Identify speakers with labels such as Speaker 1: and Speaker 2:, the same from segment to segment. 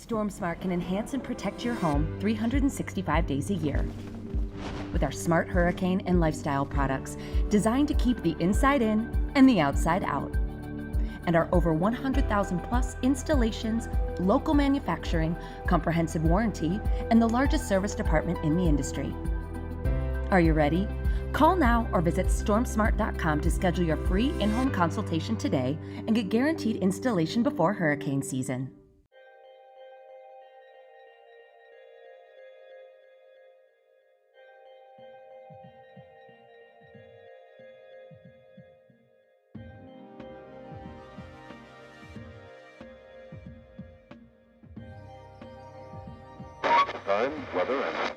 Speaker 1: StormSmart can enhance and protect your home 365 days a year. With our smart hurricane and lifestyle products designed to keep the inside in and the outside out. And our over 100,000 plus installations, local manufacturing, comprehensive warranty, and the largest service department in the industry. Are you ready? Call now or visit stormsmart.com to schedule your free in-home consultation today and get guaranteed installation before hurricane season.
Speaker 2: Time, weather, and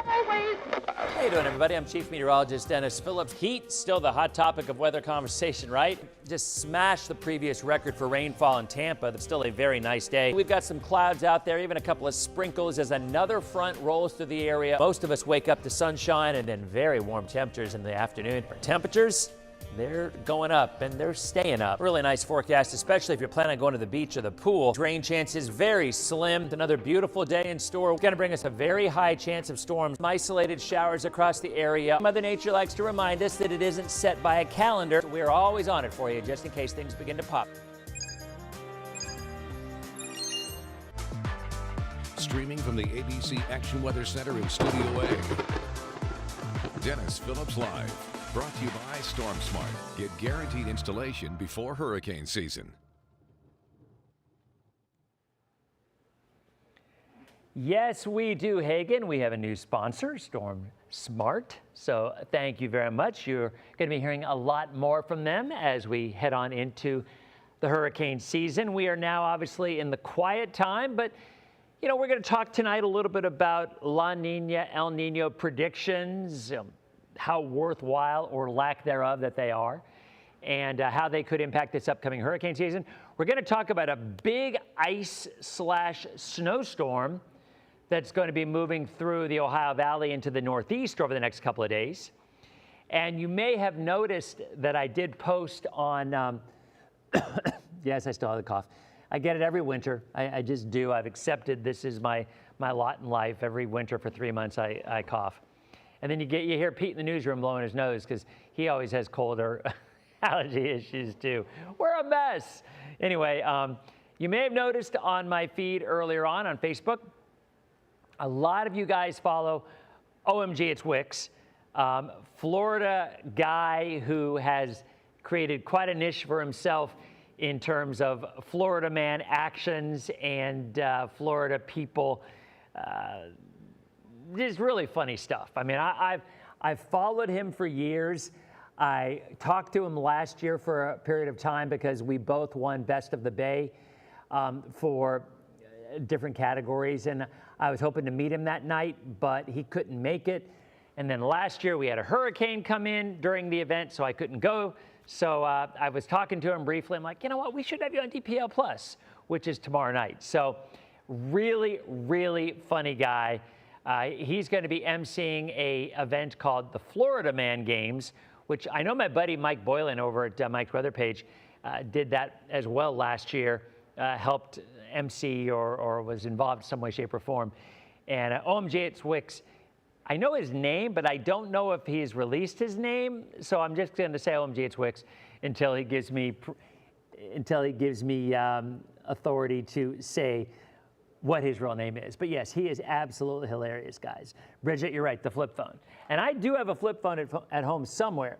Speaker 3: always. How you doing, everybody? I'm Chief Meteorologist Dennis Phillips. Heat, still the hot topic of weather conversation, right? Just smashed the previous record for rainfall in Tampa. It's still a very nice day. We've got some clouds out there, even a couple of sprinkles as another front rolls through the area. Most of us wake up to sunshine and then very warm temperatures in the afternoon. Our temperatures, they're going up and they're staying up. Really nice forecast, especially if you're planning on going to the beach or the pool. Rain chances very slim. Another beautiful day in store. It's going to bring us a very high chance of storms. Some isolated showers across the area. Mother Nature likes to remind us that it isn't set by a calendar. We're always on it for you just in case things begin to pop.
Speaker 4: Streaming from the ABC Action Weather Center in Studio A. Dennis Phillips Live. Brought to you by StormSmart. Get guaranteed installation before hurricane season.
Speaker 3: Yes, we do, Hagen. We have a new sponsor, StormSmart. So thank you very much. You're going to be hearing a lot more from them as we head on into the hurricane season. We are now obviously in the quiet time, but you know, we're going to talk tonight a little bit about La Niña, El Niño predictions, how worthwhile or lack thereof that they are, and how they could impact this upcoming hurricane season. We're going to talk about a big ice/snowstorm that's going to be moving through the Ohio Valley into the Northeast over the next couple of days. And you may have noticed that I did post on, yes, I still have the cough. I get it every winter. I just do. I've accepted this is my lot in life. Every winter for 3 months I cough. And then you hear Pete in the newsroom blowing his nose because he always has cold or allergy issues too. We're a mess. Anyway, you may have noticed on my feed earlier on Facebook, a lot of you guys follow OMG It's Wicks, Florida guy who has created quite a niche for himself in terms of Florida man actions and Florida people. Just really funny stuff. I mean, I've followed him for years. I talked to him last year for a period of time because we both won Best of the Bay for different categories. And I was hoping to meet him that night, but he couldn't make it. And then last year we had a hurricane come in during the event, so I couldn't go. So I was talking to him briefly. I'm like, you know what? We should have you on DPL Plus, which is tomorrow night. So really, really funny guy. He's going to be emceeing a event called the Florida Man Games, which I know my buddy Mike Boylan over at Mike's Weather Page did that as well last year, helped MC or was involved in some way, shape, or form. And OMG It's Wicks, I know his name, but I don't know if he's released his name, so I'm just going to say OMG It's Wicks until he gives me authority to say what his real name is. But yes, he is absolutely hilarious, guys. Bridget, you're right, the flip phone. And I do have a flip phone at home somewhere.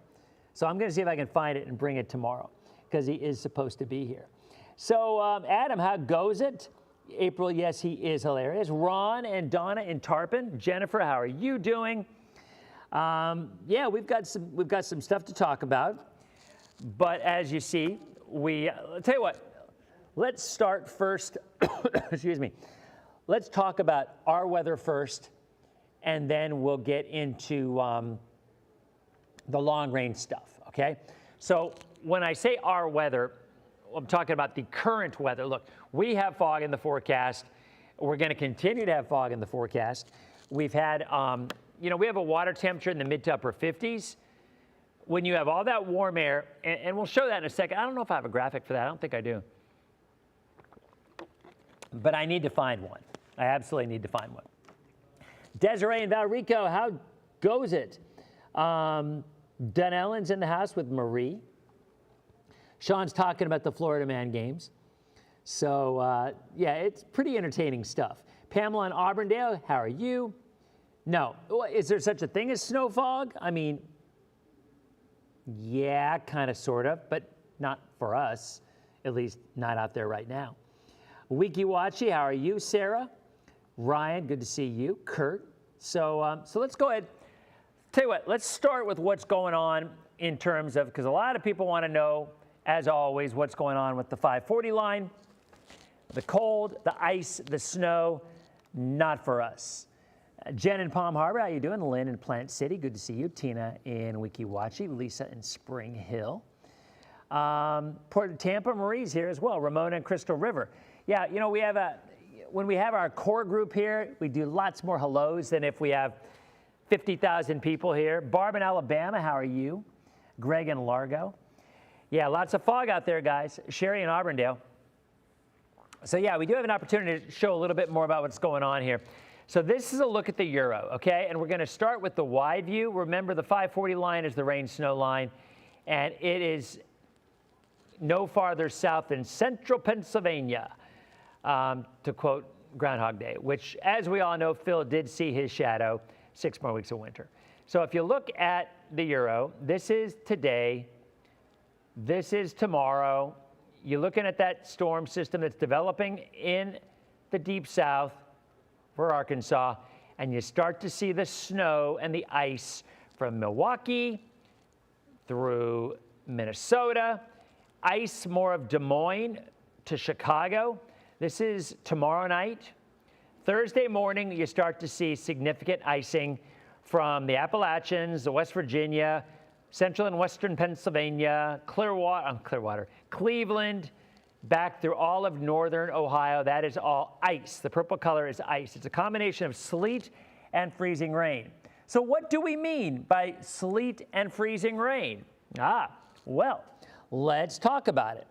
Speaker 3: So I'm going to see if I can find it and bring it tomorrow because he is supposed to be here. So Adam, how goes it? April, yes, he is hilarious. Ron and Donna in Tarpon. Jennifer, how are you doing? Yeah, we've got some stuff to talk about. But as you see, I'll tell you what, let's start first, excuse me. Let's talk about our weather first, and then we'll get into the long range stuff, okay? So when I say our weather, I'm talking about the current weather. Look, we have fog in the forecast. We're going to continue to have fog in the forecast. We've had, we have a water temperature in the mid to upper 50s. When you have all that warm air, and we'll show that in a second. I don't know if I have a graphic for that. I don't think I do. but I need to find one. I absolutely need to find one. Desiree in Valrico, how goes it? Dunellen's in the house with Marie. Sean's talking about the Florida Man games. So, yeah, it's pretty entertaining stuff. Pamela in Auburndale, how are you? No. Is there such a thing as snow fog? I mean, yeah, kind of, sort of, but not for us, at least not out there right now. Wikiwachi, how are you? Sarah? Ryan, good to see you. Kurt. So let's go ahead. Tell you what, let's start with what's going on in terms of, because a lot of people want to know, as always, what's going on with the 540 line. The cold, the ice, the snow, not for us. Jen in Palm Harbor, how you doing? Lynn in Plant City, good to see you. Tina in Wikiwachi. Lisa in Spring Hill. Port of Tampa, Marie's here as well. Ramona and Crystal River. Yeah, you know, when we have our core group here, we do lots more hellos than if we have 50,000 people here. Barb in Alabama, how are you? Greg in Largo. Yeah, lots of fog out there, guys. Sherry in Auburndale. So yeah, we do have an opportunity to show a little bit more about what's going on here. So this is a look at the Euro, okay? And we're going to start with the wide view. Remember, the 540 line is the rain-snow line, and it is no farther south than central Pennsylvania, to quote Groundhog Day, which, as we all know, Phil did see his shadow, 6 more weeks of winter. So if you look at the Euro, this is today, this is tomorrow. You're looking at that storm system that's developing in the deep south for Arkansas, and you start to see the snow and the ice from Milwaukee through Minnesota, ice more of Des Moines to Chicago. This is tomorrow night. Thursday morning, you start to see significant icing from the Appalachians, the West Virginia, central and western Pennsylvania, Cleveland, back through all of northern Ohio. That is all ice. The purple color is ice. It's a combination of sleet and freezing rain. So what do we mean by sleet and freezing rain? Well, let's talk about it.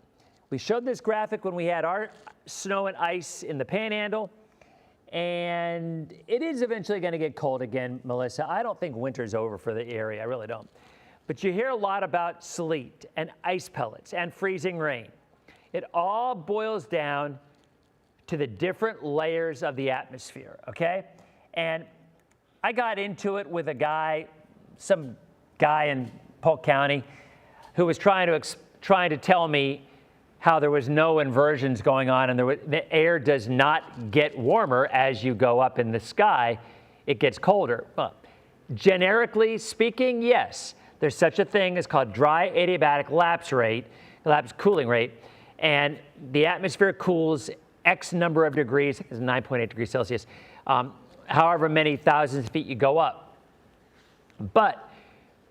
Speaker 3: We showed this graphic when we had our snow and ice in the Panhandle, and it is eventually going to get cold again, Melissa. I don't think winter's over for the area. I really don't. But you hear a lot about sleet and ice pellets and freezing rain. It all boils down to the different layers of the atmosphere, okay? And I got into it with some guy in Polk County who was trying to tell me how there was no inversions going on, and the air does not get warmer as you go up in the sky. It gets colder. Well, generically speaking, yes. There's such a thing as called dry adiabatic lapse cooling rate, and the atmosphere cools X number of degrees, it's 9.8 degrees Celsius, however many thousands of feet you go up. But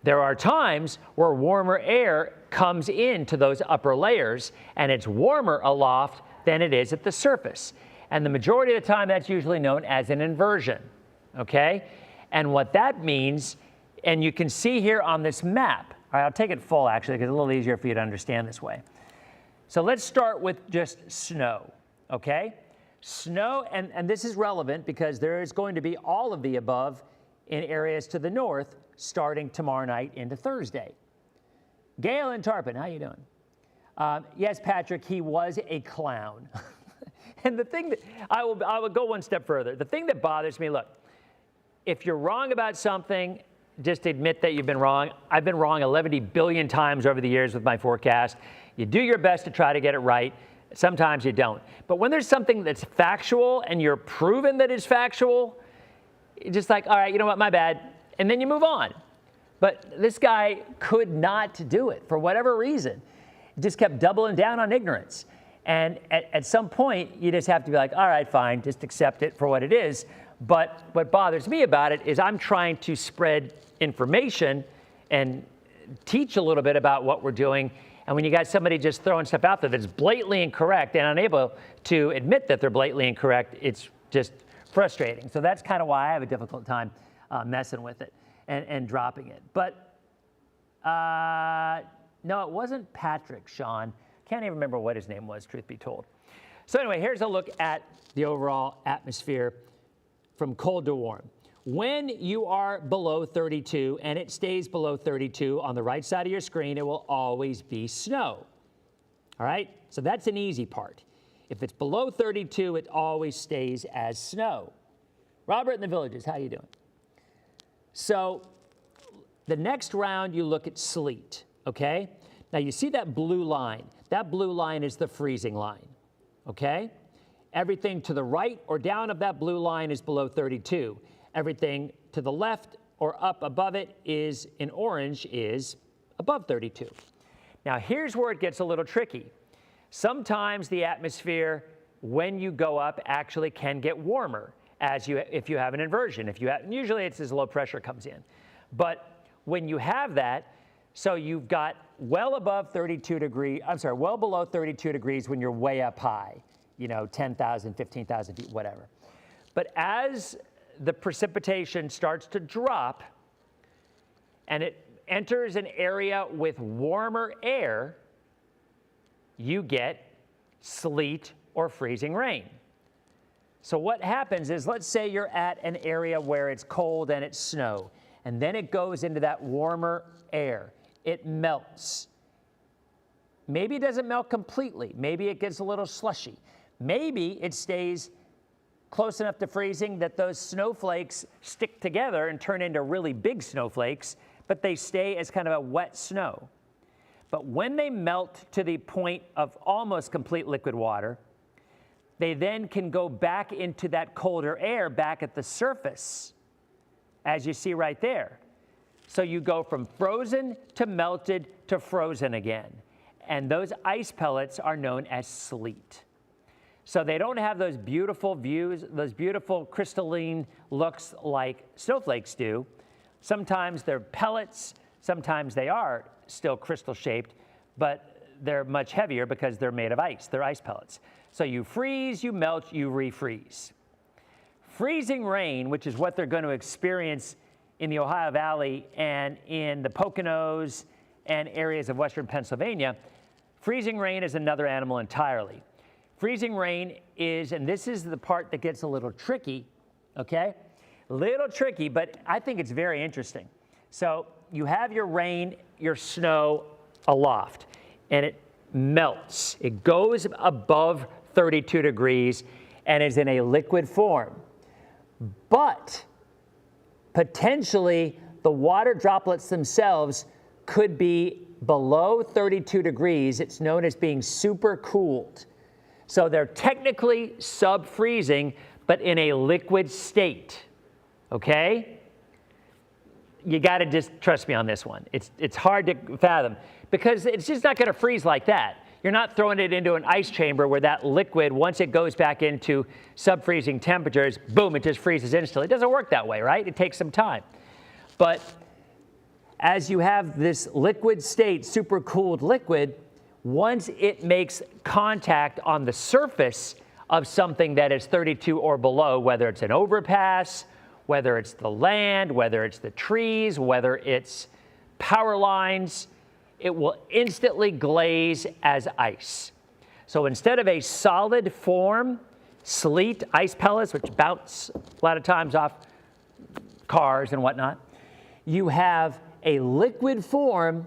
Speaker 3: there are times where warmer air comes into those upper layers, and it's warmer aloft than it is at the surface. And the majority of the time, that's usually known as an inversion, okay? And what that means, and you can see here on this map, all right, I'll take it full actually, because it's a little easier for you to understand this way. So let's start with just snow, okay? Snow, and this is relevant because there is going to be all of the above in areas to the north starting tomorrow night into Thursday. Gail in Tarpon, how you doing? Yes, Patrick, he was a clown. And the thing that, I will go one step further. The thing that bothers me, look, if you're wrong about something, just admit that you've been wrong. I've been wrong 11 billion times over the years with my forecast. You do your best to try to get it right. Sometimes you don't. But when there's something that's factual and you're proven that it's factual, you're just like, all right, you know what, my bad. And then you move on. But this guy could not do it for whatever reason. He just kept doubling down on ignorance. And at some point, you just have to be like, all right, fine, just accept it for what it is. But what bothers me about it is I'm trying to spread information and teach a little bit about what we're doing. And when you got somebody just throwing stuff out there that's blatantly incorrect and unable to admit that they're blatantly incorrect, it's just frustrating. So that's kind of why I have a difficult time messing with it and dropping it. But no, it wasn't Patrick, Sean. Can't even remember what his name was, truth be told. So anyway, here's a look at the overall atmosphere from cold to warm. When you are below 32 and it stays below 32 on the right side of your screen, it will always be snow. All right, so that's an easy part. If it's below 32, it always stays as snow. Robert in the Villages, how you doing? So the next round, you look at sleet, okay? Now you see that blue line. That blue line is the freezing line, okay? Everything to the right or down of that blue line is below 32. Everything to the left or up above it is, in orange, is above 32. Now here's where it gets a little tricky. Sometimes the atmosphere, when you go up, actually can get warmer if you have an inversion. Usually it's as low pressure comes in. But when you have that, so you've got well below 32 degrees when you're way up high, 10,000, 15,000 feet, whatever. But as the precipitation starts to drop and it enters an area with warmer air, you get sleet or freezing rain. So what happens is, let's say you're at an area where it's cold and it's snow, and then it goes into that warmer air. It melts. Maybe it doesn't melt completely. Maybe it gets a little slushy. Maybe it stays close enough to freezing that those snowflakes stick together and turn into really big snowflakes, but they stay as kind of a wet snow. But when they melt to the point of almost complete liquid water, they then can go back into that colder air back at the surface, as you see right there. So you go from frozen to melted to frozen again. And those ice pellets are known as sleet. So they don't have those beautiful views, those beautiful crystalline looks like snowflakes do. Sometimes they're pellets, sometimes they are still crystal shaped, but they're much heavier because they're made of ice. They're ice pellets. So you freeze, you melt, you refreeze. Freezing rain, which is what they're going to experience in the Ohio Valley and in the Poconos and areas of western Pennsylvania, freezing rain is another animal entirely. Freezing rain is, and this is the part that gets a little tricky, okay? Little tricky, but I think it's very interesting. So you have your rain, your snow aloft, and it melts. It goes above 32 degrees and is in a liquid form. But potentially the water droplets themselves could be below 32 degrees. It's known as being supercooled. So they're technically sub-freezing, but in a liquid state, okay? You gotta just trust me on this one. It's hard to fathom because it's just not gonna freeze like that. You're not throwing it into an ice chamber where that liquid, once it goes back into sub-freezing temperatures, boom, it just freezes instantly. It doesn't work that way, right? It takes some time. But as you have this liquid state, supercooled liquid, once it makes contact on the surface of something that is 32 or below, whether it's an overpass, whether it's the land, whether it's the trees, whether it's power lines, it will instantly glaze as ice. So instead of a solid form, sleet, ice pellets, which bounce a lot of times off cars and whatnot, you have a liquid form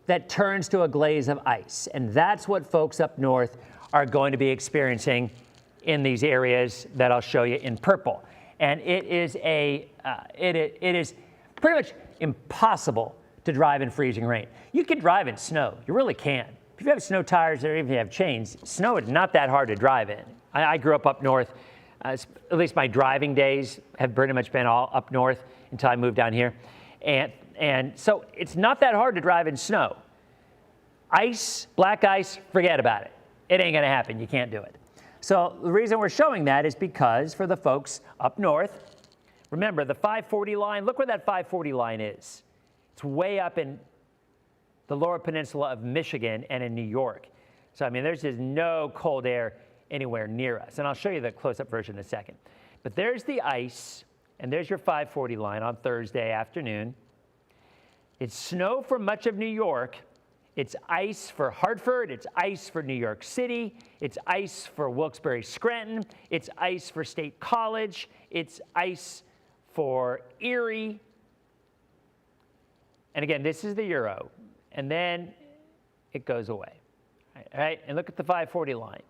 Speaker 3: that turns to a glaze of ice. And that's what folks up north are going to be experiencing in these areas that I'll show you in purple. And it is pretty much impossible to drive in freezing rain. You can drive in snow, you really can. If you have snow tires or even if you have chains, snow is not that hard to drive in. I grew up north, at least my driving days have pretty much been all up north until I moved down here. And so it's not that hard to drive in snow. Ice, black ice, forget about it. It ain't gonna happen, you can't do it. So the reason we're showing that is because for the folks up north, remember the 540 line, look where that 540 line is. It's way up in the lower peninsula of Michigan and in New York. So I mean, there's just no cold air anywhere near us. And I'll show you the close-up version in a second. But there's the ice, and there's your 540 line on Thursday afternoon. It's snow for much of New York, It's ice for Hartford. It's ice for New York City. It's ice for Wilkes-Barre Scranton. It's ice for State College. It's ice for Erie. And again, this is the Euro. And then it goes away. All right? And look at the 540 line.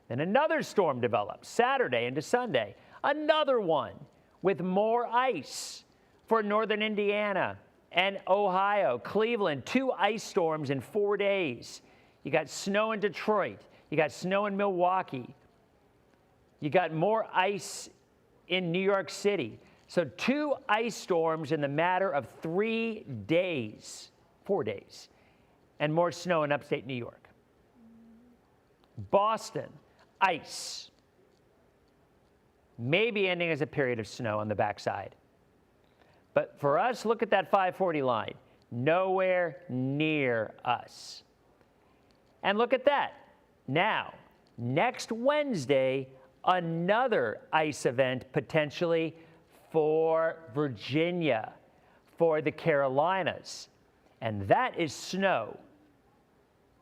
Speaker 3: Then another storm develops Saturday into Sunday. Another one with more ice for northern Indiana and Ohio, Cleveland, 2 ice storms in 4 days. You got snow in Detroit. You got snow in Milwaukee. You got more ice in New York City. So 2 ice storms in the matter of 3 days, 4 days, and more snow in upstate New York. Boston, ice. Maybe ending as a period of snow on the backside. But for us, look at that 540 line. Nowhere near us. And look at that. Now, next Wednesday, another ice event potentially for Virginia, for the Carolinas. And that is snow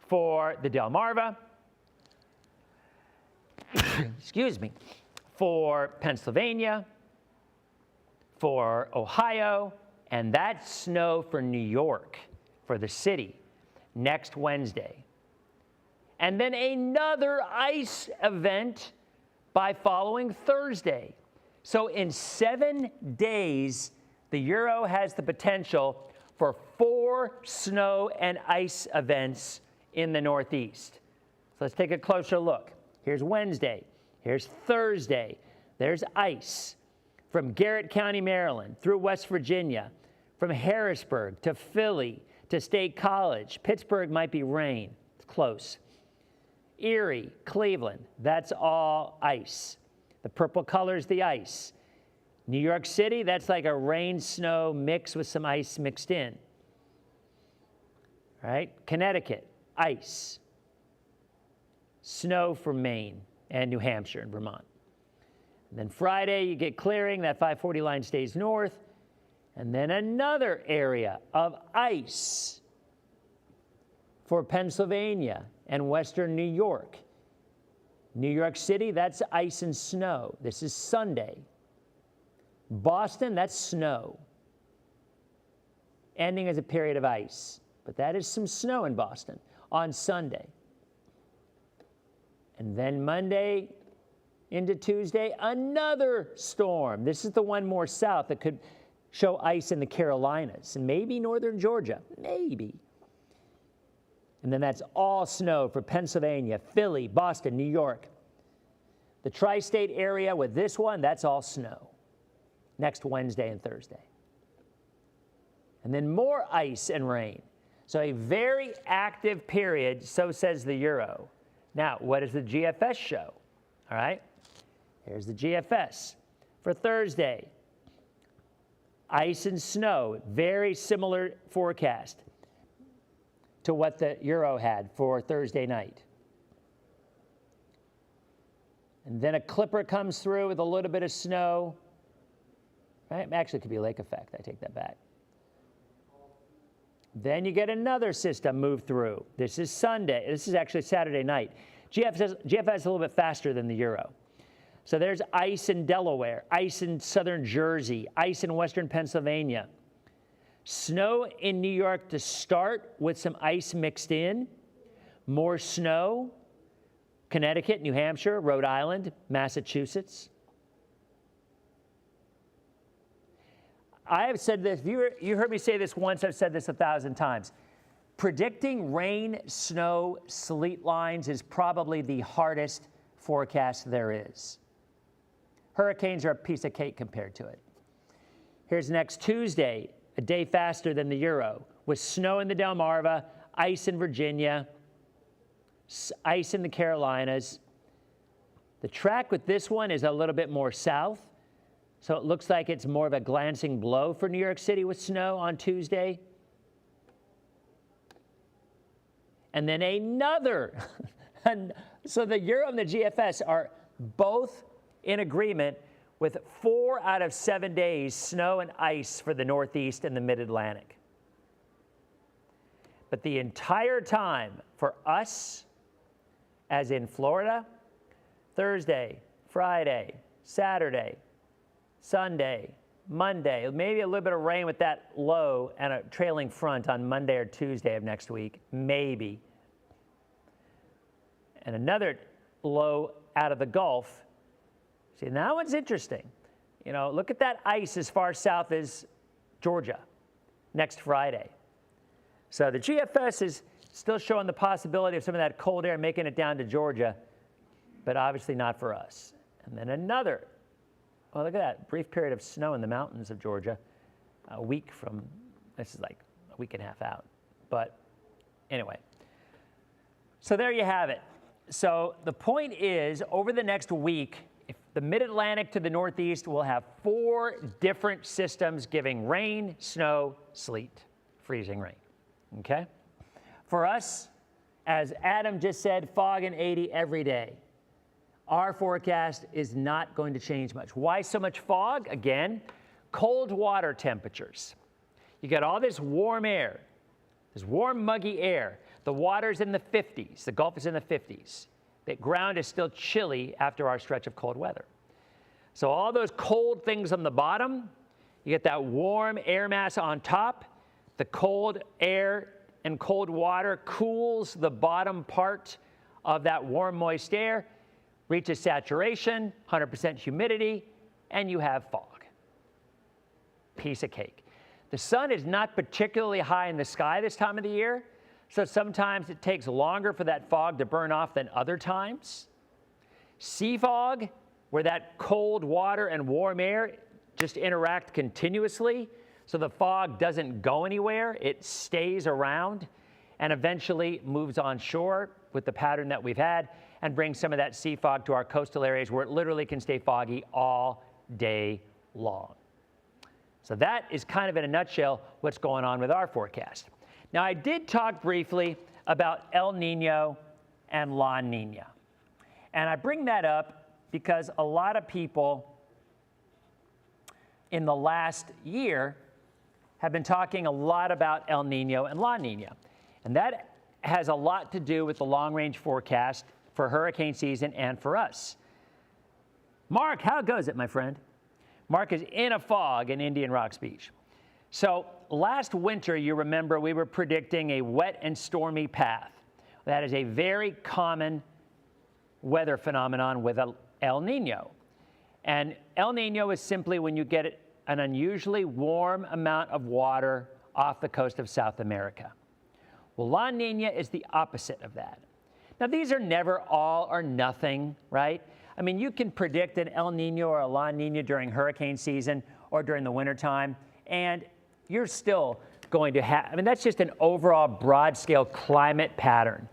Speaker 3: for the Delmarva, excuse me, for Pennsylvania, for Ohio, and that's snow for New York, for the city, next Wednesday. And then another ice event by following Thursday. So in 7 days, the Euro has the potential for 4 snow and ice events in the Northeast. So let's take a closer look. Here's Wednesday. Here's Thursday. There's ice from Garrett County, Maryland, through West Virginia, from Harrisburg to Philly to State College. Pittsburgh might be rain. It's close. Erie, Cleveland, that's all ice. The purple color's the ice. New York City, that's like a rain-snow mix with some ice mixed in. All right? Connecticut, ice. Snow for Maine and New Hampshire and Vermont. And then Friday, you get clearing. That 540 line stays north. And then another area of ice for Pennsylvania and western New York. New York City, that's ice and snow. This is Sunday. Boston, that's snow. Ending as a period of ice. But that is some snow in Boston on Sunday. And then Monday into Tuesday, another storm. This is the one more south that could show ice in the Carolinas and maybe northern Georgia, maybe. And then that's all snow for Pennsylvania, Philly, Boston, New York. The tri-state area with this one, that's all snow. Next Wednesday and Thursday. And then more ice and rain. So a very active period, so says the Euro. Now, what does the GFS show? All right, here's the GFS. For Thursday, ice and snow, very similar forecast to what the Euro had for Thursday night. And then a clipper comes through with a little bit of snow. Right? Actually, it could be a lake effect. I take that back. Then you get another system move through. This is Sunday. This is actually Saturday night. GFS is a little bit faster than the Euro. So there's ice in Delaware, ice in southern Jersey, ice in western Pennsylvania. Snow in New York to start with some ice mixed in. More snow, Connecticut, New Hampshire, Rhode Island, Massachusetts. I have said this, you heard me say this once, I've said this 1,000 times. Predicting rain, snow, sleet lines is probably the hardest forecast there is. Hurricanes are a piece of cake compared to it. Here's next Tuesday, a day faster than the Euro, with snow in the Delmarva, ice in Virginia, ice in the Carolinas. The track with this one is a little bit more south. So it looks like it's more of a glancing blow for New York City with snow on Tuesday. And then another. So the Euro and the GFS are both in agreement with 4 out of 7 days snow and ice for the Northeast and the Mid-Atlantic. But the entire time for us, as in Florida, Thursday, Friday, Saturday, Sunday, Monday, maybe a little bit of rain with that low and a trailing front on Monday or Tuesday of next week, maybe. And another low out of the Gulf. See, now that one's interesting. You know, look at that ice as far south as Georgia next Friday. So the GFS is still showing the possibility of some of that cold air making it down to Georgia, but obviously not for us. And then another, well, look at that, brief period of snow in the mountains of Georgia, a week from, this is like a week and a half out. But anyway, so there you have it. So the point is, over the next week, if the mid-Atlantic to the northeast will have 4 different systems giving rain, snow, sleet, freezing rain, okay? For us, as Adam just said, fog and 80 every day. Our forecast is not going to change much. Why so much fog? Again, cold water temperatures. You got all this warm air, this warm, muggy air. The water's in the 50s. The Gulf is in the 50s. The ground is still chilly after our stretch of cold weather. So all those cold things on the bottom, you get that warm air mass on top. The cold air and cold water cools the bottom part of that warm, moist air, reaches saturation, 100% humidity, and you have fog. Piece of cake. The sun is not particularly high in the sky this time of the year, so sometimes it takes longer for that fog to burn off than other times. Sea fog, where that cold water and warm air just interact continuously, so the fog doesn't go anywhere, it stays around and eventually moves on shore with the pattern that we've had and brings some of that sea fog to our coastal areas where it literally can stay foggy all day long. So that is kind of in a nutshell what's going on with our forecast. Now, I did talk briefly about El Niño and La Niña. And I bring that up because a lot of people in the last year have been talking a lot about El Niño and La Niña. And that has a lot to do with the long-range forecast for hurricane season and for us. Mark, how goes it, my friend? Mark is in a fog in Indian Rocks Beach. So last winter, you remember, we were predicting a wet and stormy path. That is a very common weather phenomenon with El Niño. And El Niño is simply when you get an unusually warm amount of water off the coast of South America. Well, La Niña is the opposite of that. Now, these are never all or nothing, right? I mean, you can predict an El Niño or a La Niña during hurricane season or during the wintertime, and you're still going to have, I mean, that's just an overall broad-scale climate pattern.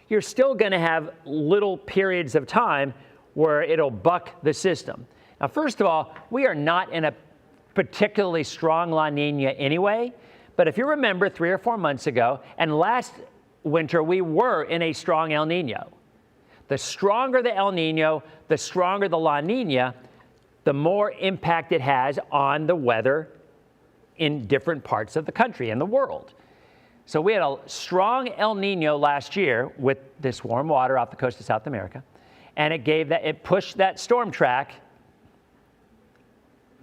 Speaker 3: You're still going to have little periods of time where it'll buck the system. Now, first of all, we are not in a particularly strong La Niña anyway, but if you remember 3 or 4 months ago, and last winter, we were in a strong El Niño. The stronger the El Niño, the stronger the La Niña, the more impact it has on the weather in different parts of the country and the world. So we had a strong El Niño last year with this warm water off the coast of South America, and it pushed that storm track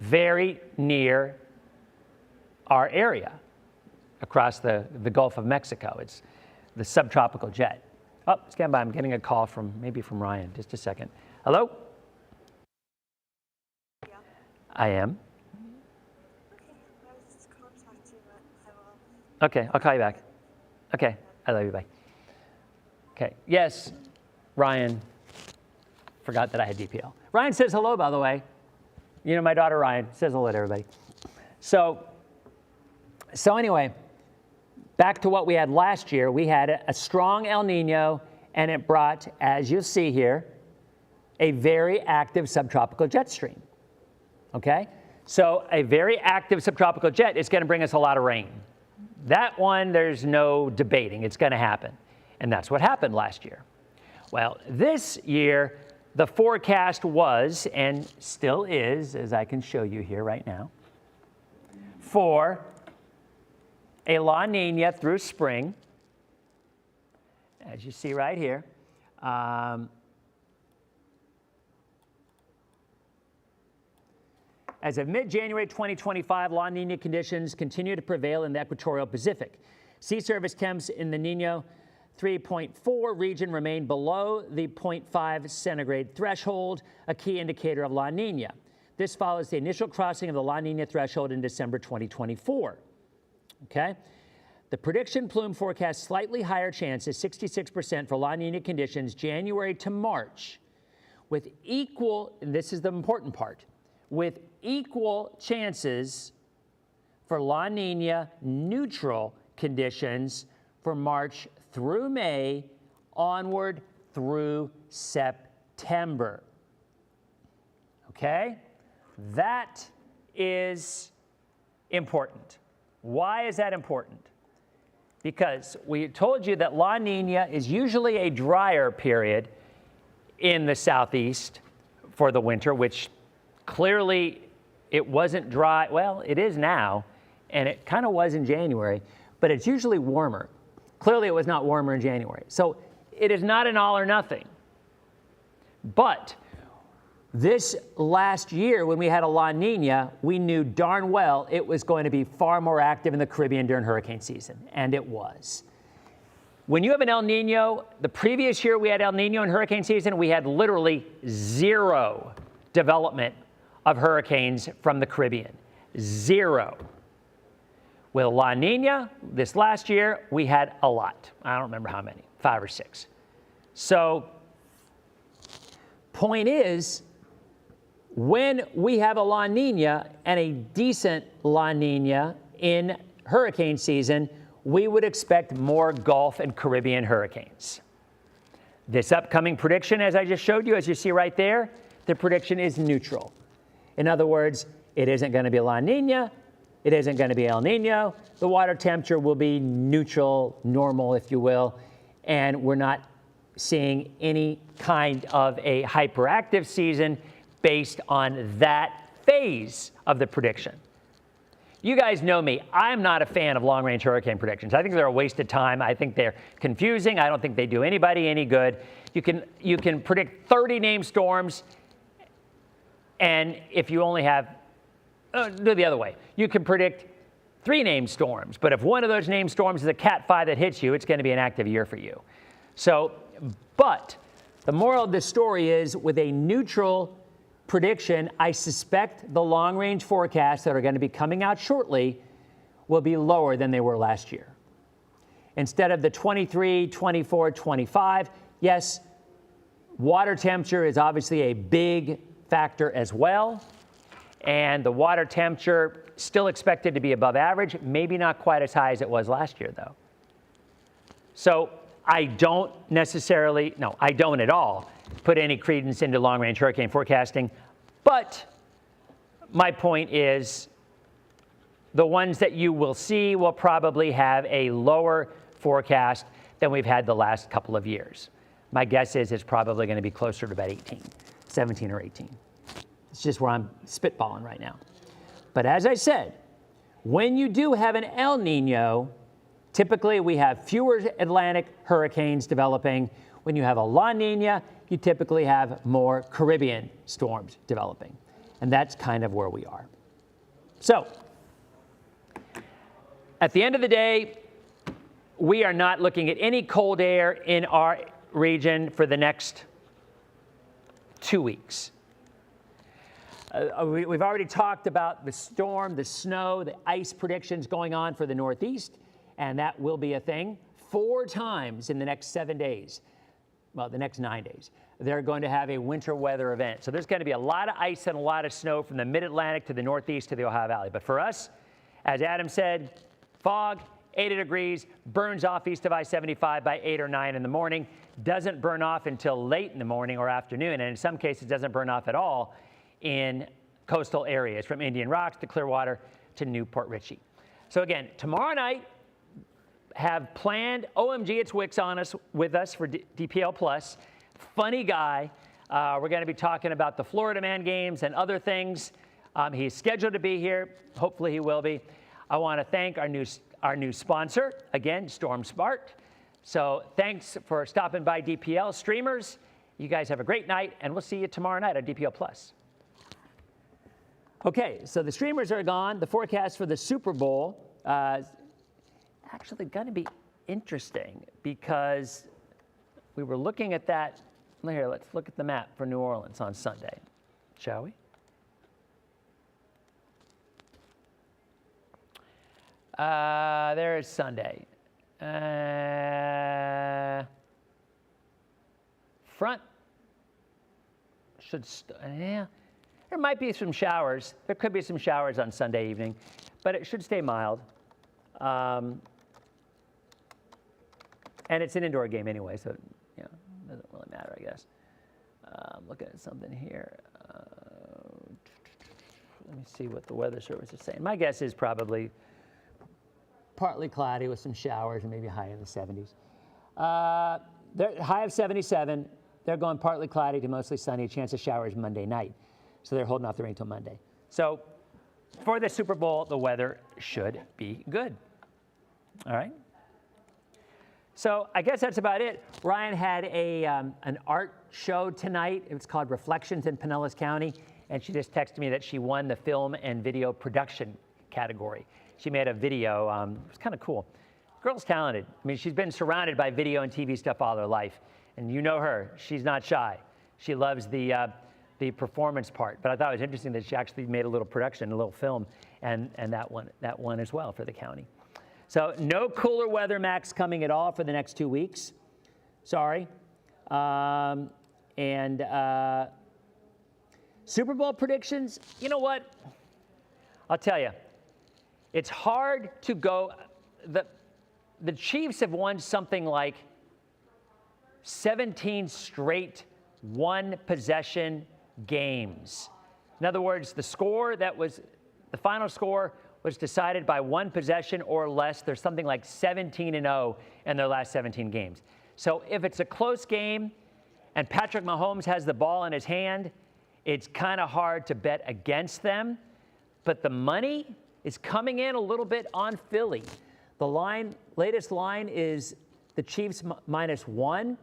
Speaker 3: very near our area across the Gulf of Mexico. It's the subtropical jet. Oh, stand by. I'm getting a call maybe from Ryan. Just a second. Hello?
Speaker 2: Yeah.
Speaker 3: I am.
Speaker 2: Okay, I was just contacting you, but I will.
Speaker 3: Okay, I'll call you back. Okay, I love you. Bye. Okay, yes, Ryan. Forgot that I had DPL. Ryan says hello, by the way. You know, my daughter Ryan says hello to everybody. So anyway, back to what we had last year. We had a strong El Niño, and it brought, as you'll see here, a very active subtropical jet stream. Okay? So a very active subtropical jet is going to bring us a lot of rain. That one, there's no debating. It's going to happen. And that's what happened last year. Well, this year, the forecast was, and still is, as I can show you here right now, for a La Niña through spring, as you see right here. As of mid-January 2025, La Nina conditions continue to prevail in the equatorial Pacific. Sea surface temps in the Niño 3.4 region remain below the 0.5 centigrade threshold, a key indicator of La Nina. This follows the initial crossing of the La Nina threshold in December 2024. Okay? The prediction plume forecasts slightly higher chances, 66% for La Nina conditions, January to March, with equal, and this is the important part, with equal chances for La Nina neutral conditions for March through May, onward through September. Okay? That is important. Why is that important? Because we told you that La Nina is usually a drier period in the southeast for the winter, which clearly it wasn't dry. Well, it is now, and it kind of was in January, but it's usually warmer. Clearly it was not warmer in January. So it is not an all or nothing. But this last year, when we had a La Nina, we knew darn well it was going to be far more active in the Caribbean during hurricane season, and it was. When you have an El Nino, the previous year we had El Nino in hurricane season, we had literally zero development of hurricanes from the Caribbean. Zero. With La Nina, this last year, we had a lot. I don't remember how many, 5 or 6. So, point is, when we have a La Nina and a decent La Nina in hurricane season, we would expect more Gulf and Caribbean hurricanes. This upcoming prediction, as I just showed you, as you see right there, the prediction is neutral. In other words, it isn't going to be La Nina, it isn't going to be El Nino. The water temperature will be neutral, normal, if you will, and we're not seeing any kind of a hyperactive season based on that phase of the prediction. You guys know me. I'm not a fan of long-range hurricane predictions. I think they're a waste of time. I think they're confusing. I don't think they do anybody any good. You can predict 30 named storms, and if you only have, do the other way. You can predict 3 named storms, but if one of those named storms is a Cat 5 that hits you, it's going to be an active year for you. So, but the moral of this story is, with a neutral prediction, I suspect the long-range forecasts that are going to be coming out shortly will be lower than they were last year. Instead of the 23, 24, 25, yes, water temperature is obviously a big factor as well. And the water temperature still expected to be above average, maybe not quite as high as it was last year, though. So I don't at all put any credence into long-range hurricane forecasting. But my point is, the ones that you will see will probably have a lower forecast than we've had the last couple of years. My guess is it's probably going to be closer to about 17 or 18. It's just where I'm spitballing right now. But as I said, when you do have an El Nino, typically we have fewer Atlantic hurricanes developing. When you have a La Nina, you typically have more Caribbean storms developing. And that's kind of where we are. So, at the end of the day, we are not looking at any cold air in our region for the next 2 weeks. We've already talked about the storm, the snow, the ice predictions going on for the Northeast, and that will be a thing 4 times in the next 7 days. Well, the next 9 days. They're going to have a winter weather event. So there's going to be a lot of ice and a lot of snow from the Mid-Atlantic to the Northeast to the Ohio Valley. But for us, as Adam said, fog, 80 degrees, burns off east of I-75 by 8 or 9 in the morning, doesn't burn off until late in the morning or afternoon, and in some cases doesn't burn off at all in coastal areas, from Indian Rocks to Clearwater to Newport Richey. So again, tomorrow night, have planned, OMG, it's Wicks on us with us for DPL Plus. Funny guy. We're going to be talking about the Florida Man games and other things. He's scheduled to be here. Hopefully he will be. I want to thank our new sponsor, again, Storm Smart. So thanks for stopping by, DPL streamers. You guys have a great night, and we'll see you tomorrow night on DPL Plus. Okay, so the streamers are gone. The forecast for the Super Bowl actually going to be interesting because we were looking at that. Here, let's look at the map for New Orleans on Sunday, shall we? There's Sunday. Front should, yeah, there might be some showers. There could be some showers on Sunday evening, but it should stay mild. And it's an indoor game anyway, so you know, it doesn't really matter, I guess. Looking at something here. Let me see what the weather service is saying. My guess is probably partly cloudy with some showers and maybe high in the 70s. They're high of 77. They're going partly cloudy to mostly sunny, a chance of showers Monday night. So they're holding off the rain till Monday. So for the Super Bowl, the weather should be good. All right. So I guess that's about it. Ryan had an art show tonight. It was called Reflections in Pinellas County. And she just texted me that she won the film and video production category. She made a video. It was kind of cool. Girl's talented. I mean, she's been surrounded by video and TV stuff all her life. And you know her. She's not shy. She loves the performance part. But I thought it was interesting that she actually made a little production, a little film, and that won as well for the county. So no cooler weather max coming at all for the next 2 weeks. Sorry. Super Bowl predictions, you know what? I'll tell you. It's hard to go. The Chiefs have won something like 17 straight one-possession games. In other words, the final score was decided by one possession or less. There's something like 17-0 in their last 17 games. So if it's a close game and Patrick Mahomes has the ball in his hand, it's kind of hard to bet against them. But the money is coming in a little bit on Philly. The latest line is the Chiefs -1.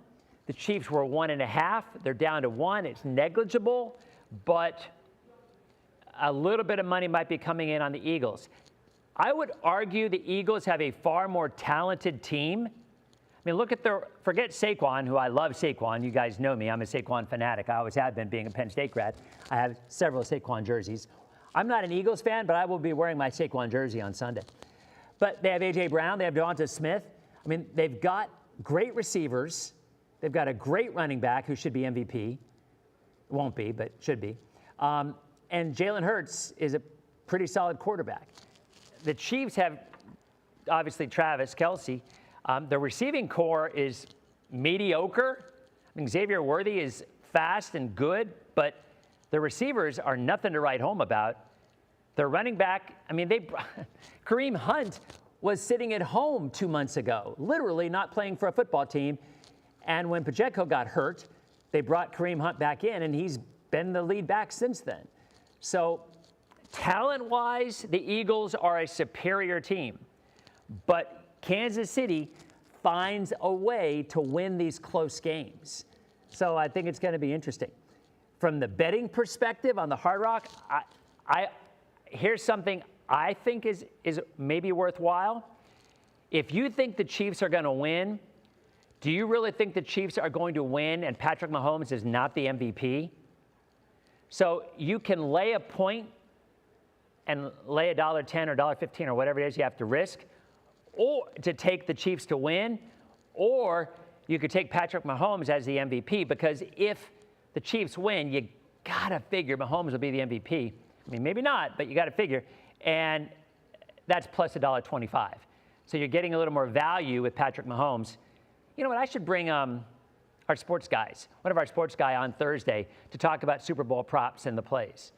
Speaker 3: The Chiefs were 1.5. They're down to 1. It's negligible, but a little bit of money might be coming in on the Eagles. I would argue the Eagles have a far more talented team. I mean, forget Saquon, who I love Saquon. You guys know me. I'm a Saquon fanatic. I always have been, being a Penn State grad. I have several Saquon jerseys. I'm not an Eagles fan, but I will be wearing my Saquon jersey on Sunday. But they have A.J. Brown. They have Devonta Smith. I mean, they've got great receivers. They've got a great running back who should be MVP. Won't be, but should be. And Jalen Hurts is a pretty solid quarterback. The Chiefs have, obviously, Travis Kelce. The receiving core is mediocre. I mean, Xavier Worthy is fast and good, but the receivers are nothing to write home about. Their running back, I mean, Kareem Hunt was sitting at home 2 months ago, literally not playing for a football team. And when Pacheco got hurt, they brought Kareem Hunt back in, and he's been the lead back since then. So talent-wise, the Eagles are a superior team. But Kansas City finds a way to win these close games. So I think it's going to be interesting. From the betting perspective on the Hard Rock, here's something I think is maybe worthwhile. If you think the Chiefs are going to win, do you really think the Chiefs are going to win and Patrick Mahomes is not the MVP? So you can lay a point and lay $1.10 or $1.15 or whatever it is you have to risk, or to take the Chiefs to win, or you could take Patrick Mahomes as the MVP, because if the Chiefs win, you gotta figure Mahomes will be the MVP. I mean, maybe not, but you gotta figure. And that's plus $1.25. So you're getting a little more value with Patrick Mahomes. You know what, I should bring our sports guys, one of our sports guy on Thursday to talk about Super Bowl props and the plays.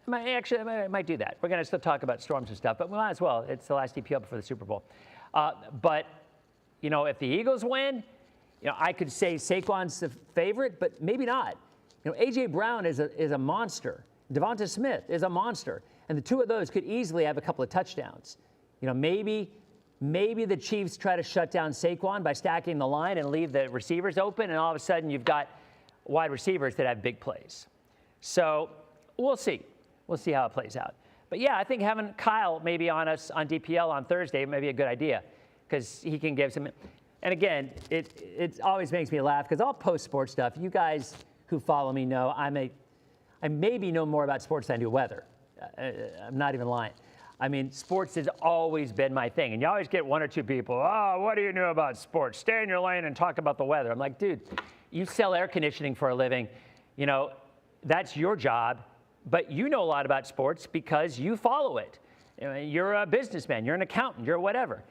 Speaker 3: I might do that. We're going to still talk about storms and stuff, but we might as well. It's the last DPL before the Super Bowl. But, you know, if the Eagles win, you know, I could say Saquon's the favorite, but maybe not. You know, A.J. Brown is a monster. Devonta Smith is a monster. And the two of those could easily have a couple of touchdowns. You know, maybe maybe the Chiefs try to shut down Saquon by stacking the line and leave the receivers open, and all of a sudden you've got wide receivers that have big plays. So we'll see. We'll see how it plays out. But yeah, I think having Kyle maybe on us on DPL on Thursday may be a good idea because he can give some. And again, it always makes me laugh because I'll post sports stuff. You guys who follow me know I maybe know more about sports than I do weather. I'm not even lying. I mean, sports has always been my thing. And you always get one or two people, oh, what do you know about sports? Stay in your lane and talk about the weather. I'm like, dude, you sell air conditioning for a living. You know, that's your job. But you know a lot about sports because you follow it. You know, you're a businessman. You're an accountant. You're whatever.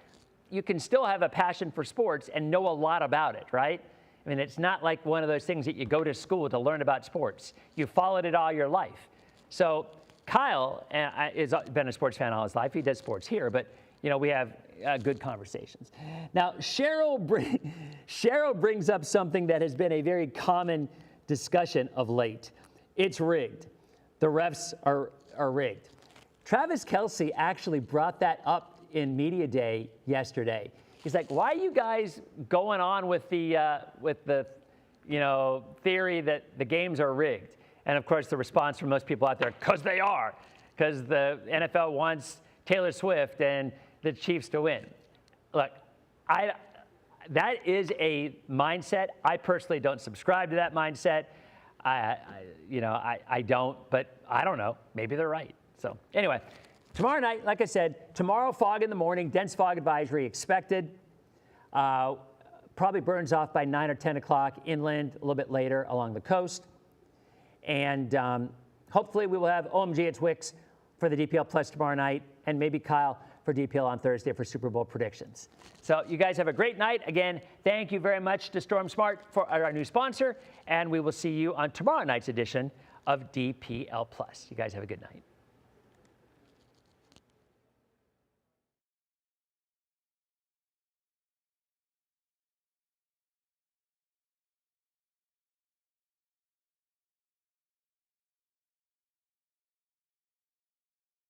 Speaker 3: You can still have a passion for sports and know a lot about it, right? I mean, it's not like one of those things that you go to school to learn about sports. You followed it all your life. So Kyle has been a sports fan all his life. He does sports here, but you know we have good conversations. Now, Cheryl brings up something that has been a very common discussion of late. It's rigged. The refs are rigged. Travis Kelce actually brought that up in media day yesterday. He's like, "Why are you guys going on with the theory that the games are rigged?" And of course, the response from most people out there, because they are, because the NFL wants Taylor Swift and the Chiefs to win. Look, that is a mindset. I personally don't subscribe to that mindset. I don't, but I don't know. Maybe they're right. So anyway, tomorrow night, like I said, tomorrow fog in the morning, dense fog advisory expected. Probably burns off by 9 or 10 o'clock inland, a little bit later along the coast. And hopefully we will have OMG at Twix for the DPL Plus tomorrow night, and maybe Kyle for DPL on Thursday for Super Bowl predictions. So you guys have a great night. Again, thank you very much to Storm Smart for our new sponsor, and we will see you on tomorrow night's edition of DPL Plus. You guys have a good night.